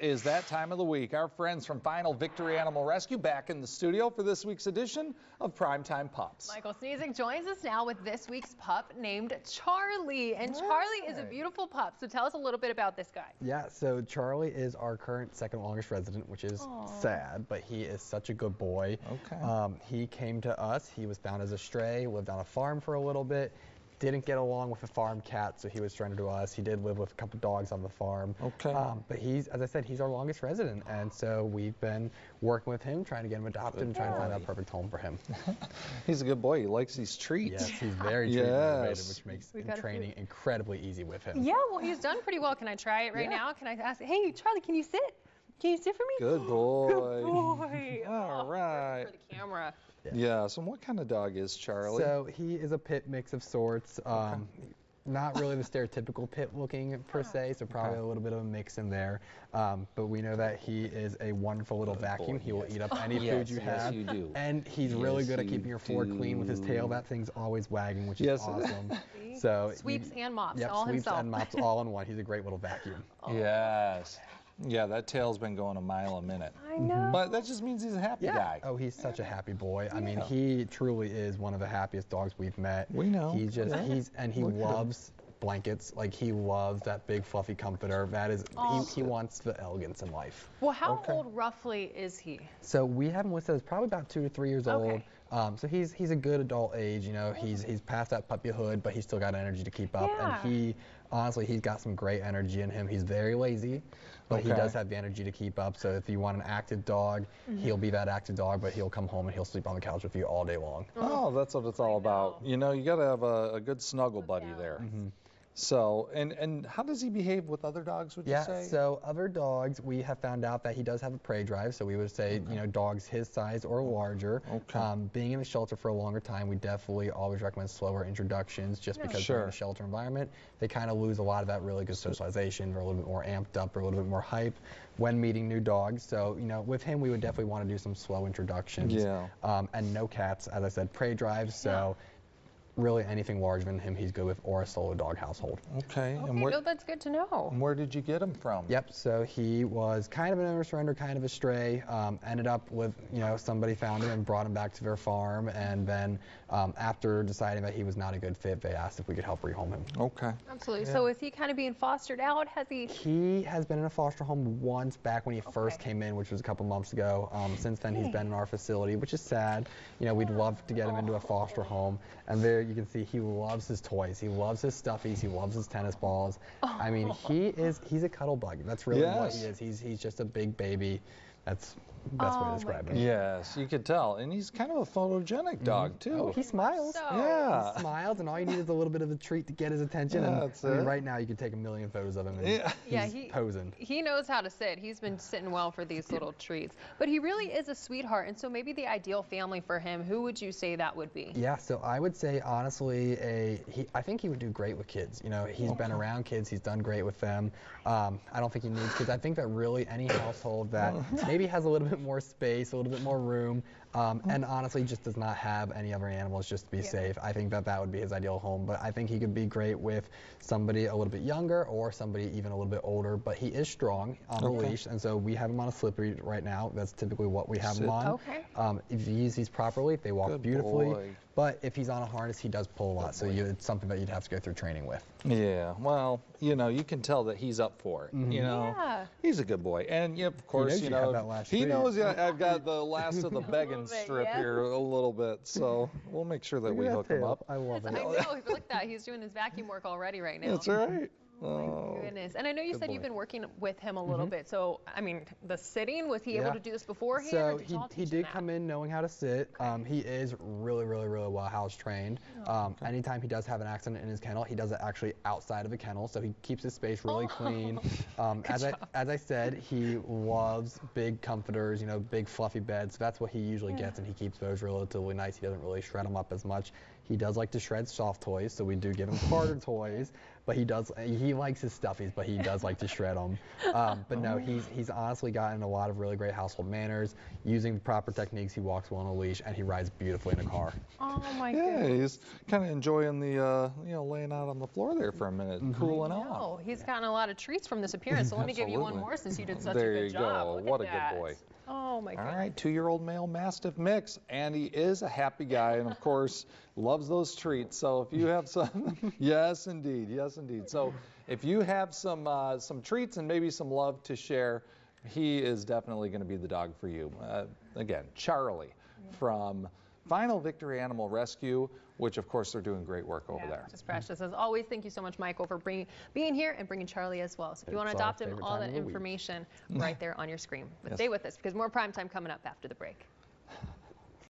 is that time of the week. Our friends from Final Victory Animal Rescue back in the studio for this week's edition of Primetime Pups. Michael Sneezing joins us now with this week's pup named Charlie. And Charlie is a beautiful pup. So tell us a little bit about this guy. Yeah, so Charlie is our current second longest resident, which is sad, but he is such a good boy. Okay. He came to us. He was found as a stray, lived on a farm for a little bit. Didn't get along with the farm cat, so he was surrendered to us. He did live with a couple dogs on the farm. Okay. But he's, as I said, he's our longest resident, and so we've been working with him, trying to get him adopted and trying to find that perfect home for him. He's a good boy. He likes these treats. Yes, he's very treat motivated, which makes training incredibly easy with him. Yeah, well, he's done pretty well. Can I try it right now? Can I ask, hey, Charlie, can you sit? Can you sit for me? Good boy. Good boy. All right. For the camera. Yeah, so what kind of dog is Charlie? So he is a pit mix of sorts. Not really the stereotypical pit looking per se, so probably a little bit of a mix in there. But we know that he is a wonderful little vacuum. He will eat up any food you have. Yes, you do. And he's really good at keeping your floor clean with his tail. That thing's always wagging, which is awesome. So sweeps and mops, yep, all sweeps himself. and mops all in one. He's a great little vacuum. Yes. Yeah, that tail's been going a mile a minute. I know. But that just means he's a happy guy. Oh, he's such a happy boy. I mean, he truly is one of the happiest dogs we've met. We know. He's just, he loves blankets. Like, he loves that big fluffy comforter. That is, he wants the elegance in life. Well, how old roughly is he? So we have him listed as probably about 2 to 3 years old. So he's a good adult age. You know, he's past that puppyhood, but he's still got energy to keep up. And honestly, he's got some great energy in him. He's very lazy, but he does have the energy to keep up. So if you want an active dog, he'll be that active dog, but he'll come home and he'll sleep on the couch with you all day long. Oh, that's what it's all about. You know, you got to have a good snuggle buddy there. So, and how does he behave with other dogs, would you say? Yeah, so other dogs, we have found out that he does have a prey drive, so we would say, you know, dogs his size or larger. Being in the shelter for a longer time, we definitely always recommend slower introductions, just because they're in the shelter environment. They kind of lose a lot of that really good socialization. They're a little bit more amped up, or a little bit more hype when meeting new dogs. So, you know, with him, we would definitely want to do some slow introductions. And no cats, as I said, prey drives, so really anything larger than him he's good with, or a solo dog household. Okay. And no, that's good to know. And where did you get him from? Yep, so he was kind of an owner surrender, kind of a stray. Ended up with, you know, somebody found him and brought him back to their farm, and then after deciding that he was not a good fit, they asked if we could help rehome him. Okay. Absolutely. So is he kind of being fostered out? Has he? He has been in a foster home once back when he first came in, which was a couple months ago. Since then, he's been in our facility, which is sad. You know, we'd love to get him into a foster home, and there you can see he loves his toys. He loves his stuffies. He loves his tennis balls. I mean, he's a cuddle bug. That's really what he is. He's just a big baby. That's the best way to describe him. Yes, you could tell. And he's kind of a photogenic dog, too. Oh, he smiles. He smiles, and all you need is a little bit of a treat to get his attention. And I mean, right now, you could take a million photos of him, and he's posing. He knows how to sit. He's been sitting well for these little treats. But he really is a sweetheart, and so maybe the ideal family for him, who would you say that would be? Yeah, so I would say, honestly, I think he would do great with kids. You know, he's been around kids. He's done great with them. I don't think he needs kids. I think that really any household that maybe has a little bit more space, a little bit more room, and honestly just does not have any other animals just to be safe. I think that would be his ideal home, but I think he could be great with somebody a little bit younger or somebody even a little bit older, but he is strong on the leash, and so we have him on a slippery right now. That's typically what we have him on. If you use these properly, they walk beautifully, but if he's on a harness, he does pull a lot, so it's something that you'd have to go through training with. Yeah, well, you know, you can tell that he's up for it. You know, he's a good boy, and of course, you know, he knows I've got the last of the begging strip here a little bit, so we'll make sure that we hook him up. I love it. I know, look at that. He's doing his vacuum work already right now. That's right. Oh my goodness. And I know you said you've been working with him a little bit. So, I mean, the sitting, was he able to do this beforehand? So he did come in knowing how to sit. He is really well house trained. Anytime he does have an accident in his kennel, he does it actually outside of the kennel. So he keeps his space really clean. As I said, he loves big comforters, you know, big fluffy beds. So that's what he usually gets, and he keeps those relatively nice. He doesn't really shred them up as much. He does like to shred soft toys, so we do give him harder toys. but he likes his stuffies, but he does like to shred them. But no, he's honestly gotten a lot of really great household manners, using the proper techniques. He walks well on a leash, and he rides beautifully in a car. Oh my goodness. Yeah, he's kind of enjoying the, laying out on the floor there for a minute, cooling off. Oh, he's gotten a lot of treats from this appearance, so let me give you one more since you did such a good job. There you go. What a good boy. Oh my goodness. All right, 2-year-old male Mastiff mix, and he is a happy guy, and of course loves those treats. So if you have some, yes indeed. So if you have some treats and maybe some love to share, he is definitely going to be the dog for you. Again, Charlie from Final Victory Animal Rescue, which of course they're doing great work over there. Just precious. As always, thank you so much, Michael, for being here and bringing Charlie as well. So if you want to adopt him, all that information right there on your screen. But stay with us because more Primetime coming up after the break.